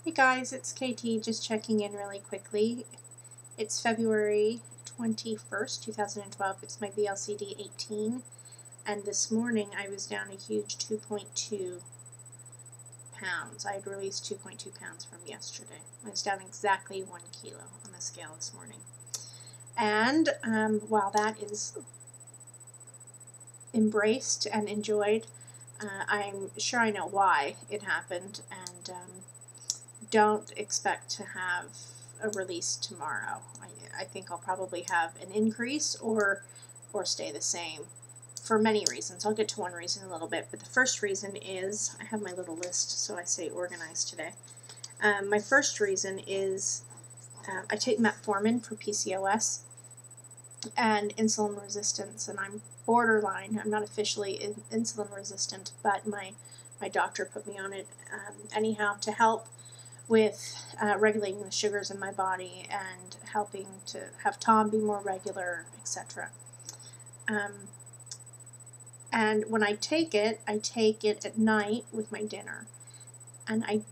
Hey guys, it's KT just checking in really quickly. It's February 21st, 2012. It's my VLCD 18. And this morning I was down a huge 2.2 pounds. I had released 2.2 pounds from yesterday. I was down exactly 1 kilo on the scale this morning. And while that is embraced and enjoyed, I'm sure I know why it happened, and don't expect to have a release tomorrow. I think I'll probably have an increase or stay the same for many reasons. I'll get to one reason in a little bit, but the first reason is, I have my little list, so I say organized today. My first reason is I take Metformin for PCOS and insulin resistance, and I'm borderline. I'm not officially insulin resistant, but my doctor put me on it anyhow to help with regulating the sugars in my body and helping to have Tom be more regular, etc. And when I take it at night with my dinner. And I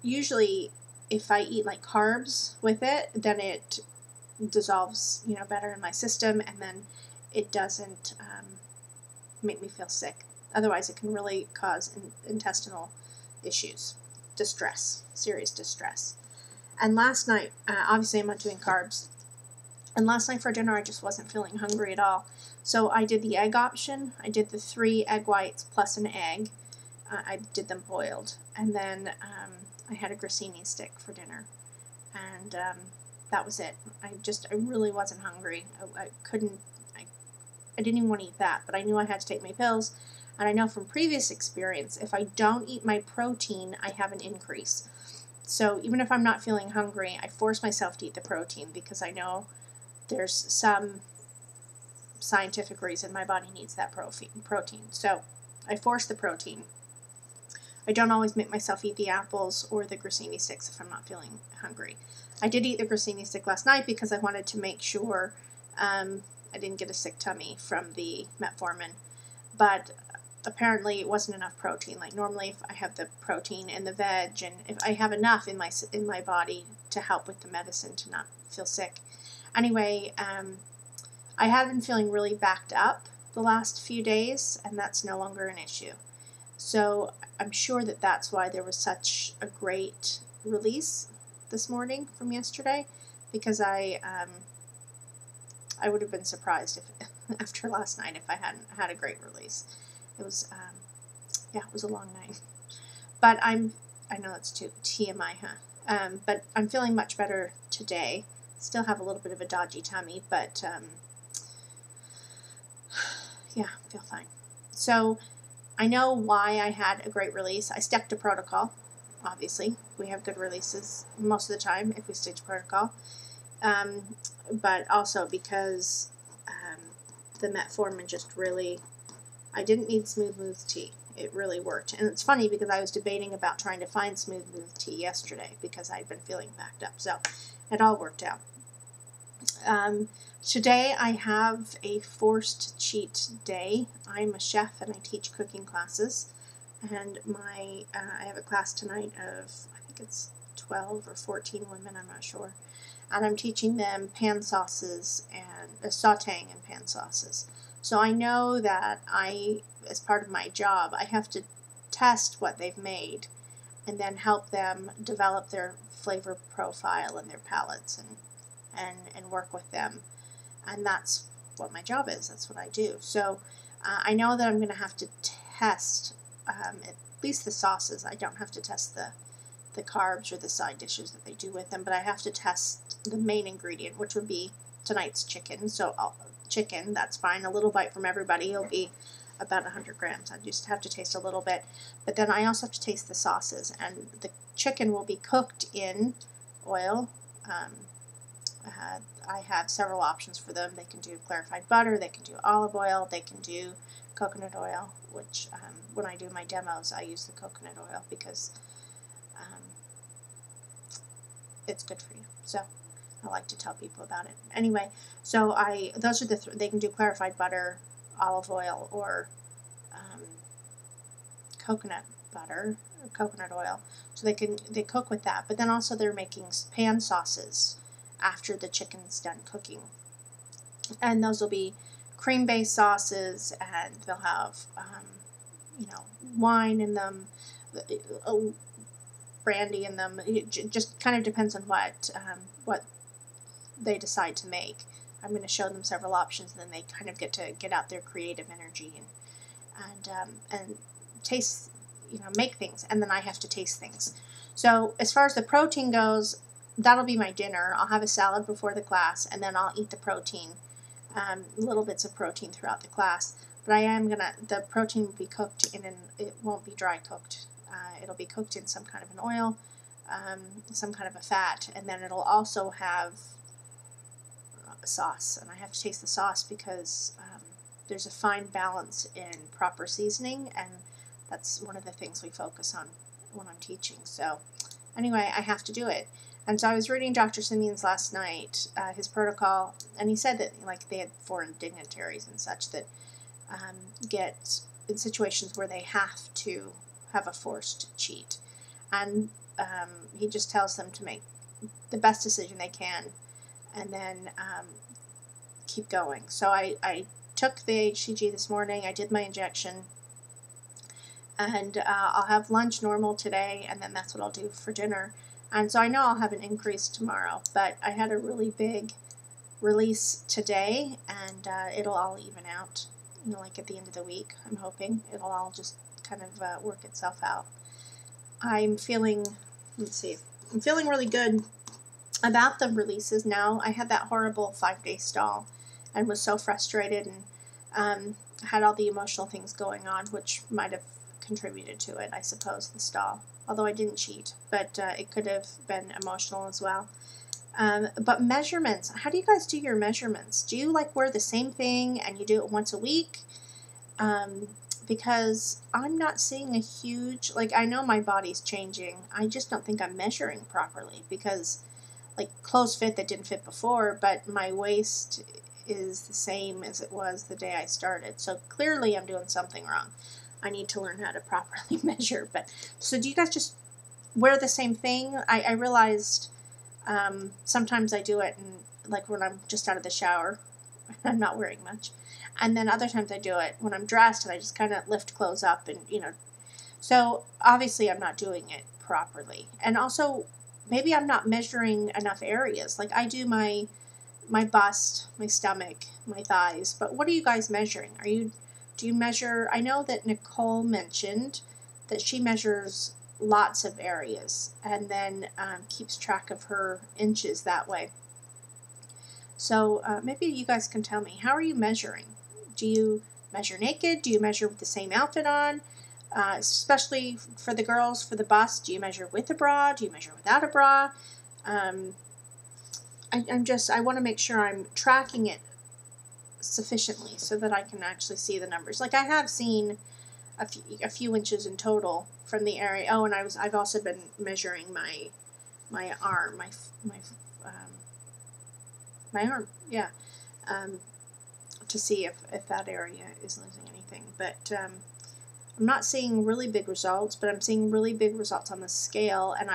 usually, if I eat like carbs with it, then it dissolves, better in my system, and then it doesn't make me feel sick. Otherwise, it can really cause intestinal issues. Distress, serious distress. And last night, obviously I'm not doing carbs, and last night for dinner I just wasn't feeling hungry at all. So I did the egg option. I did the 3 egg whites plus an egg. I did them boiled, and then I had a grissini stick for dinner, and that was it. I really wasn't hungry. I didn't even want to eat that, but I knew I had to take my pills. And I know from previous experience, if I don't eat my protein, I have an increase. So even if I'm not feeling hungry, I force myself to eat the protein because I know there's some scientific reason my body needs that protein. So I force the protein. I don't always make myself eat the apples or the grissini sticks if I'm not feeling hungry. I did eat the grissini stick last night because I wanted to make sure I didn't get a sick tummy from the Metformin. But apparently it wasn't enough protein. Like normally if I have the protein and the veg, and if I have enough in my body to help with the medicine to not feel sick. Anyway, I have been feeling really backed up the last few days, and that's no longer an issue. So I'm sure that that's why there was such a great release this morning from yesterday, because I would have been surprised if after last night if I hadn't had a great release. It was, it was a long night. But I know that's too TMI, huh? But I'm feeling much better today. Still have a little bit of a dodgy tummy, but, yeah, I feel fine. So I know why I had a great release. I stuck to protocol, obviously. We have good releases most of the time if we stick to protocol. But also because the Metformin just really, I didn't need Smooth Move tea. It really worked. And it's funny because I was debating about trying to find Smooth Move tea yesterday because I'd been feeling backed up. So it all worked out. Today I have a forced cheat day. I'm a chef and I teach cooking classes. And I have a class tonight of, I think it's 12 or 14 women, I'm not sure. And I'm teaching them pan sauces and sauteing and pan sauces. So I know that as part of my job, I have to test what they've made and then help them develop their flavor profile and their palates and work with them. And that's what my job is. That's what I do. So I know that I'm going to have to test at least the sauces. I don't have to test the carbs or the side dishes that they do with them, but I have to test the main ingredient, which would be tonight's chicken. So chicken, that's fine. A little bite from everybody. It'll be about 100 grams. I just have to taste a little bit. But then I also have to taste the sauces. And the chicken will be cooked in oil. I have several options for them. They can do clarified butter. They can do olive oil. They can do coconut oil, which when I do my demos, I use the coconut oil because it's good for you. So I like to tell people about it. Anyway, so those are they can do clarified butter, olive oil, or coconut butter or coconut oil, so they cook with that. But then also they're making pan sauces after the chicken's done cooking, and those will be cream-based sauces, and they'll have wine in them, brandy in them. It just kind of depends on what they decide to make. I'm going to show them several options, and then they kind of get out their creative energy and taste, make things, and then I have to taste things. So as far as the protein goes, that'll be my dinner. I'll have a salad before the class, and then I'll eat the protein, little bits of protein throughout the class. But the protein will be cooked it won't be dry cooked. It'll be cooked in some kind of an oil, some kind of a fat, and then it'll also have a sauce. And I have to taste the sauce because there's a fine balance in proper seasoning, and that's one of the things we focus on when I'm teaching. So anyway, I have to do it. And so I was reading Dr. Simeon's last night, his protocol, and he said that they had foreign dignitaries and such that get in situations where they have to have a forced cheat. And he just tells them to make the best decision they can and then keep going. So I took the HCG this morning. I did my injection. And I'll have lunch normal today, and then that's what I'll do for dinner. And so I know I'll have an increase tomorrow, but I had a really big release today, and it'll all even out, at the end of the week. I'm hoping it'll all just kind of work itself out. I'm feeling really good about the releases now. I had that horrible 5-day stall and was so frustrated, and had all the emotional things going on, which might have contributed to it, I suppose, the stall. Although I didn't cheat, but it could have been emotional as well. But measurements, how do you guys do your measurements? Do you wear the same thing and you do it once a week? Because I'm not seeing a huge, I know my body's changing. I just don't think I'm measuring properly because clothes fit that didn't fit before, but my waist is the same as it was the day I started. So clearly I'm doing something wrong. I need to learn how to properly measure. But so do you guys just wear the same thing? I realized sometimes I do it when I'm just out of the shower. I'm not wearing much. And then other times I do it when I'm dressed and I just kind of lift clothes up and, So obviously I'm not doing it properly. And also maybe I'm not measuring enough areas. I do my bust, my stomach, my thighs. But what are you guys measuring? Do you measure? I know that Nicole mentioned that she measures lots of areas and then keeps track of her inches that way. So maybe you guys can tell me, how are you measuring? Do you measure naked? Do you measure with the same outfit on? Especially for the girls, for the bust, do you measure with a bra? Do you measure without a bra? I want to make sure I'm tracking it sufficiently so that I can actually see the numbers. I have seen a few inches in total from the area. Oh, and I've also been measuring my arm, my arm, yeah, to see if that area is losing anything. But I'm not seeing really big results, but I'm seeing really big results on the scale, and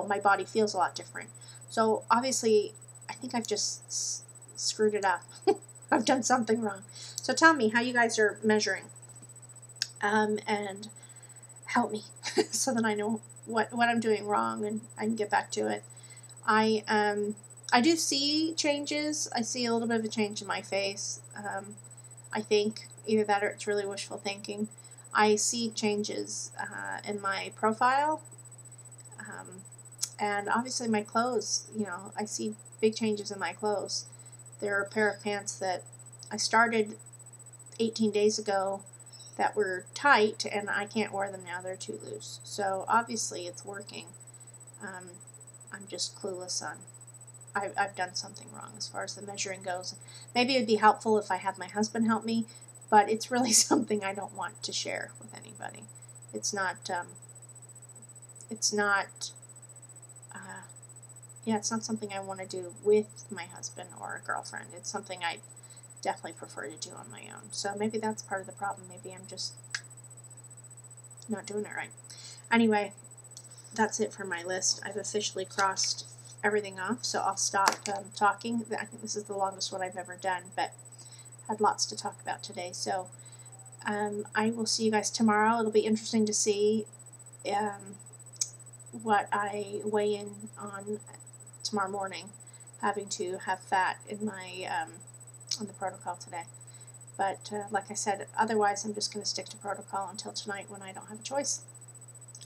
my body feels a lot different. So obviously, I think I've just screwed it up. I've done something wrong. So tell me how you guys are measuring, and help me so that I know what I'm doing wrong and I can get back to it. I do see changes. I see a little bit of a change in my face. I think either that or it's really wishful thinking. I see changes in my profile, and obviously my clothes. I see big changes in my clothes. There are a pair of pants that I started 18 days ago that were tight, and I can't wear them now. They're too loose. So obviously it's working. I'm just clueless on. I've done something wrong as far as the measuring goes. Maybe it would be helpful if I had my husband help me, but it's really something I don't want to share with anybody. It's not something I want to do with my husband or a girlfriend. It's something I definitely prefer to do on my own. So maybe that's part of the problem. Maybe I'm just not doing it right. Anyway, that's it for my list. I've officially crossed everything off, so I'll stop talking. I think this is the longest one I've ever done, but had lots to talk about today. So I will see you guys tomorrow. It'll be interesting to see what I weigh in on tomorrow morning, having to have fat in my on the protocol today. But like I said, otherwise I'm just going to stick to protocol until tonight when I don't have a choice.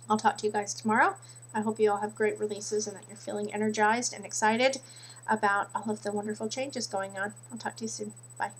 I'll talk to you guys tomorrow. I hope you all have great releases and that you're feeling energized and excited about all of the wonderful changes going on. I'll talk to you soon. Bye.